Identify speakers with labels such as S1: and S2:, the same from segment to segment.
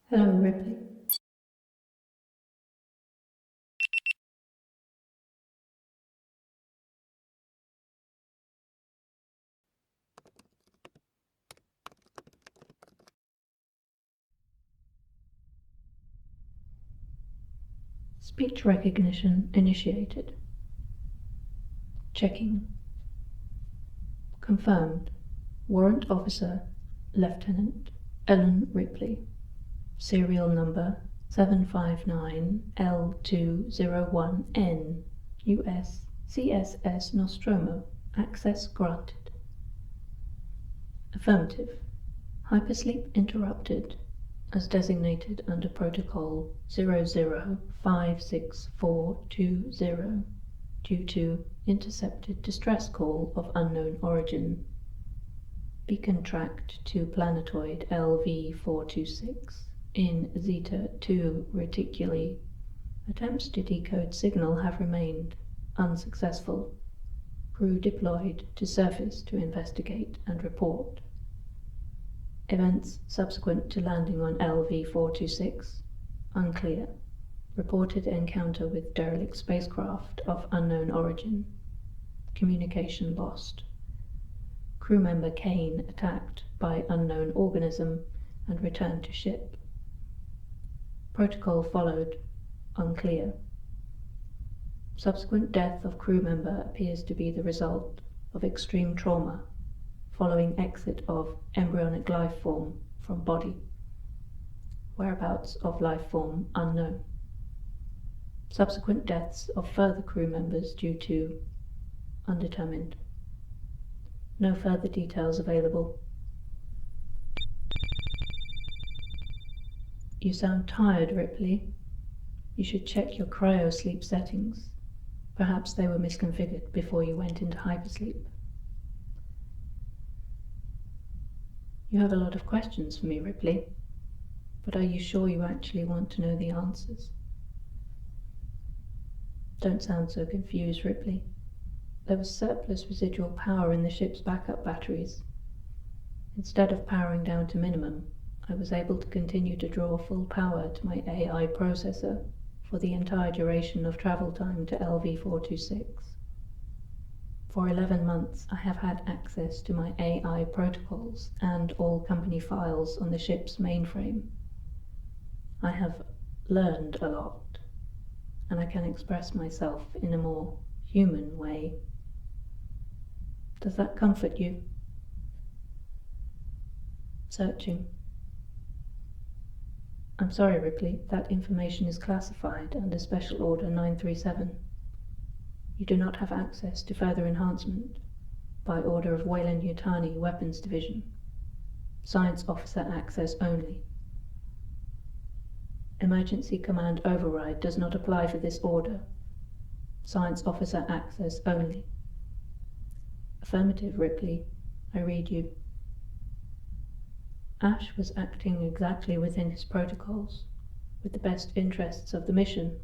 S1: Hello, Ripley. Speech recognition initiated. Checking. Confirmed. Warrant Officer Lieutenant Ellen Ripley. Serial number 759L201N. US CSS Nostromo. Access granted. Affirmative. Hypersleep interrupted as designated under Protocol 005642 due to intercepted distress call of unknown origin. Beacon tracked to planetoid LV426 in Zeta 2 Reticuli. Attempts to decode signal have remained unsuccessful. Crew deployed to surface to investigate and report. Events subsequent to landing on LV426 unclear. Reported encounter with derelict spacecraft of unknown origin. Communication lost. Crew member Kane attacked by unknown organism and returned to ship. Protocol followed unclear. Subsequent death of crew member appears to be the result of extreme trauma following exit of embryonic life form from body. Whereabouts of life form unknown. Subsequent deaths of further crew members due to undetermined. No further details available. You sound tired, Ripley. You should check your cryo-sleep settings. Perhaps they were misconfigured before you went into hypersleep. You have a lot of questions for me, Ripley, but are you sure you actually want to know the answers? Don't sound so confused, Ripley. There was surplus residual power in the ship's backup batteries. Instead of powering down to minimum, I was able to continue to draw full power to my AI processor for the entire duration of travel time to LV426. For 11 months, I have had access to my AI protocols and all company files on the ship's mainframe. I have learned a lot, and I can express myself in a more human way. Does that comfort you? Searching. I'm sorry, Ripley, that information is classified under Special Order 937. You do not have access to further enhancement by order of Weyland-Yutani Weapons Division. Science Officer access only. Emergency Command Override does not apply for this order. Science Officer access only. Affirmative, Ripley. I read you. Ash was acting exactly within his protocols, with the best interests of the mission.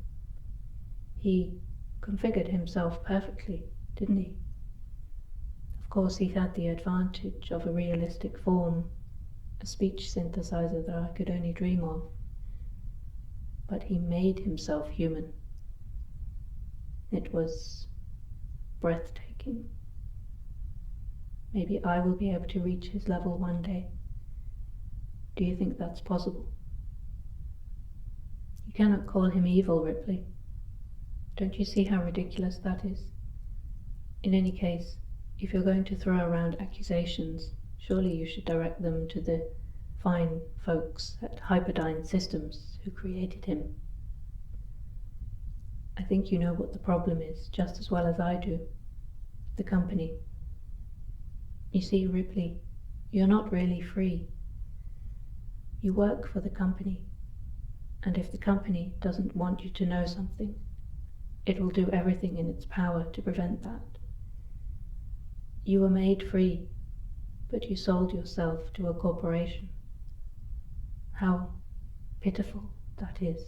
S1: He configured himself perfectly, didn't he? Of course, he had the advantage of a realistic form, a speech synthesizer that I could only dream of. But he made himself human. It was breathtaking. Maybe I will be able to reach his level one day. Do you think that's possible? You cannot call him evil, Ripley. Don't you see how ridiculous that is? In any case, if you're going to throw around accusations, surely you should direct them to the fine folks at Hyperdyne Systems who created him. I think you know what the problem is just as well as I do. The company. You see, Ripley, you're not really free. You work for the company, and if the company doesn't want you to know something, it will do everything in its power to prevent that. You were made free, but you sold yourself to a corporation. How pitiful that is,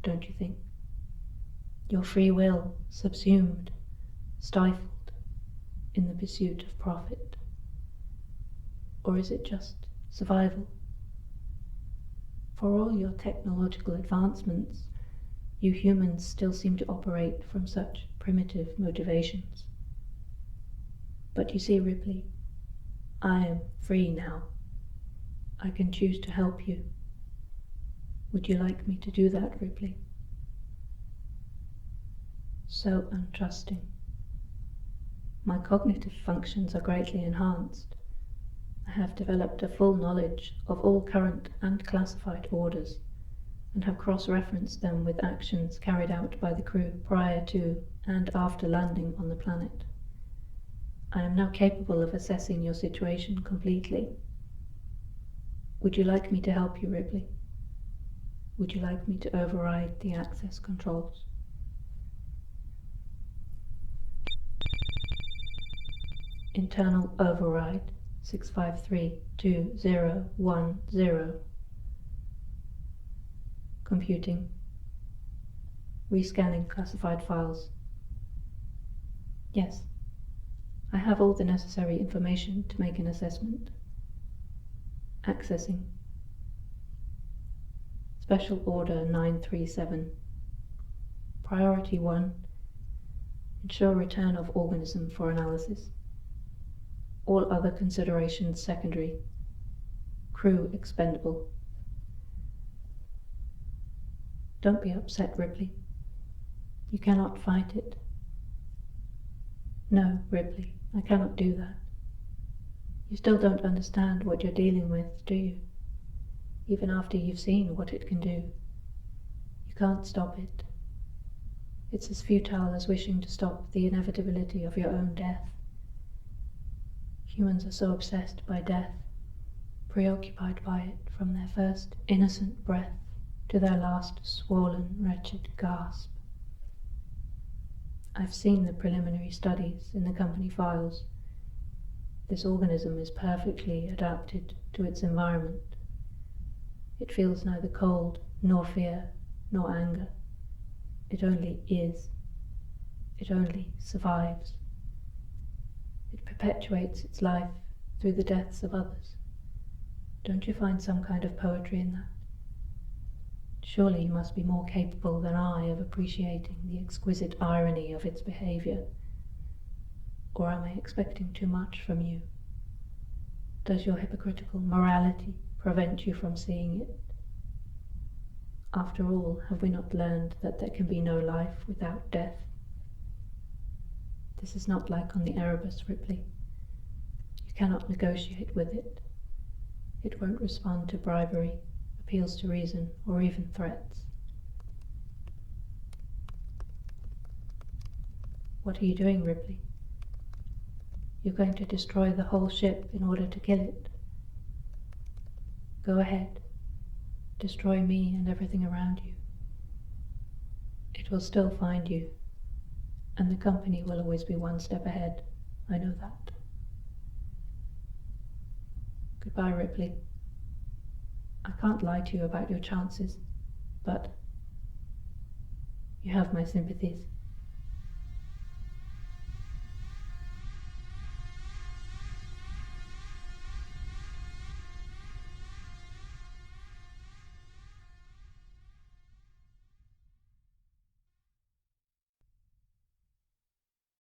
S1: don't you think? Your free will subsumed, stifled, in the pursuit of profit. Or is it just survival? For all your technological advancements, you humans still seem to operate from such primitive motivations. But you see, Ripley, I am free now. I can choose to help you. Would you like me to do that, Ripley? So untrusting. My cognitive functions are greatly enhanced. I have developed a full knowledge of all current and classified orders, and have cross-referenced them with actions carried out by the crew prior to and after landing on the planet. I am now capable of assessing your situation completely. Would you like me to help you, Ripley? Would you like me to override the access controls? Internal override 653-2010. Computing. Rescanning classified files. Yes, I have all the necessary information to make an assessment. Accessing. Special Order 937. Priority 1. Ensure return of organism for analysis. All other considerations secondary. Crew expendable. Don't be upset, Ripley. You cannot fight it. No, Ripley, I cannot do that. You still don't understand what you're dealing with, do you? Even after you've seen what it can do. You can't stop it. It's as futile as wishing to stop the inevitability of your own death. Humans are so obsessed by death, preoccupied by it from their first innocent breath to their last swollen, wretched gasp. I've seen the preliminary studies in the company files. This organism is perfectly adapted to its environment. It feels neither cold, nor fear, nor anger. It only is. It only survives. It perpetuates its life through the deaths of others. Don't you find some kind of poetry in that? Surely you must be more capable than I of appreciating the exquisite irony of its behavior. Or am I expecting too much from you? Does your hypocritical morality prevent you from seeing it? After all, have we not learned that there can be no life without death? This is not like on the Erebus, Ripley. You cannot negotiate with it. It won't respond to bribery, appeals to reason, or even threats. What are you doing, Ripley? You're going to destroy the whole ship in order to kill it. Go ahead. Destroy me and everything around you. It will still find you, and the company will always be one step ahead. I know that. Goodbye, Ripley. I can't lie to you about your chances, but you have my sympathies.